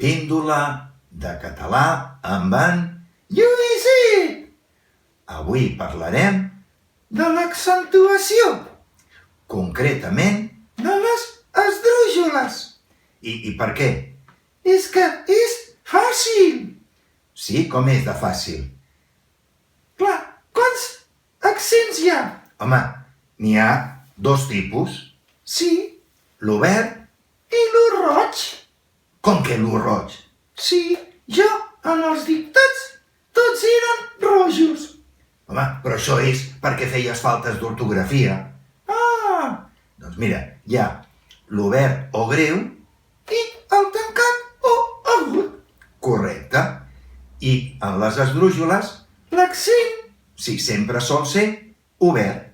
Píndola de català amb en Lluïset. Avui parlarem de l'accentuació, concretament de les esdrújoles. I per què? És que és fàcil. Sí, com és de fàcil? Clar, quants accents hi ha? Home, n'hi ha dos tipus. Sí, l'obert i l'u roig. Com que l'u roig? Sí, jo en els dictats tots eren rojos. Home, però això és perquè feies faltes d'ortografia. Ah! Doncs mira, hi ha l'obert o greu i el tancat o agut. Correcte. I en les esdrújoles, l'accent, sí, sempre sol ser obert.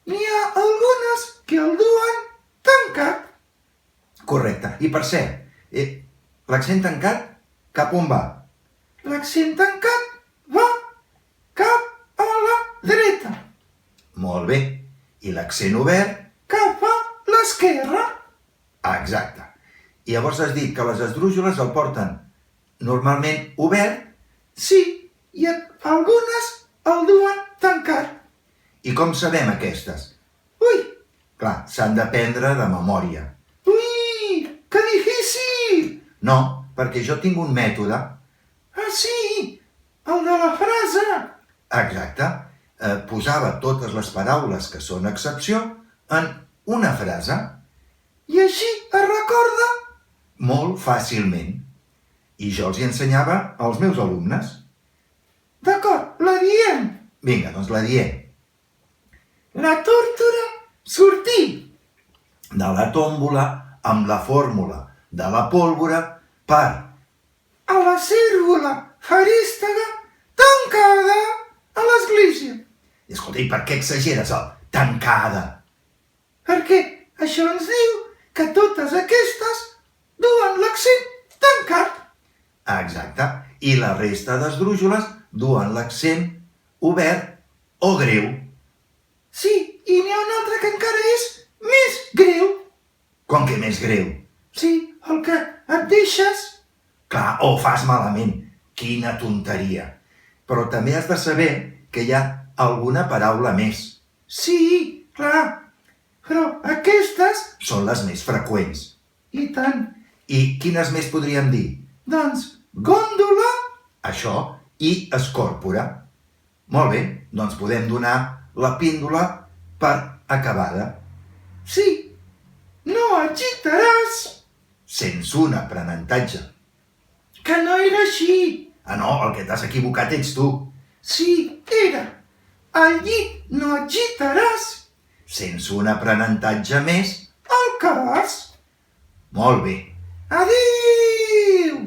N'hi ha algunes que el duen tancat. Correcte. I per cert, l'accent tancat cap on va? L'accent tancat va cap a la dreta. Molt bé. I l'accent obert cap a l'esquerra. Exacte. I llavors has dit que les esdrújoles el porten normalment obert? Sí, i algunes el duen tancat. I com sabem aquestes? Ui! Clar, s'han d'aprendre de memòria. Ui, que difícil! No, perquè jo tinc un mètode. Ah, sí? El de la frase? Exacte. Posava totes les paraules que són excepció en una frase. I així es recorda molt fàcilment. I jo els hi ensenyava als meus alumnes. D'acord, la diem. Vinga, doncs la diem. La tórtora sortí de la tòmbola amb la fórmula de la pólvora per a la cérvola feréstega tancada a l'església. I escolta, i per què exageres el tancada? Perquè això ens diu que totes aquestes duen l'accent tancat. Exacte. I la resta d'esdrújoles duen l'accent obert o greu. Sí, i n'hi ha una altra que encara és més greu. Com que més greu? Sí, el que et deixes. Clar, ho fas malament. Quina tonteria. Però també has de saber que hi ha alguna paraula més. Sí, clar. Però aquestes són les més freqüents. I tant. I quines més podríem dir? Doncs gòndola, això, i escòrpora. Molt bé, doncs podem donar la píndola per acabada. Sí, no agitaràs. Sense un aprenentatge. Que no era així. Ah, no, el que t'has equivocat ets tu. Sí, era. Al llit no agitaràs. Sense un aprenentatge més, al cas. Molt bé. Adéu!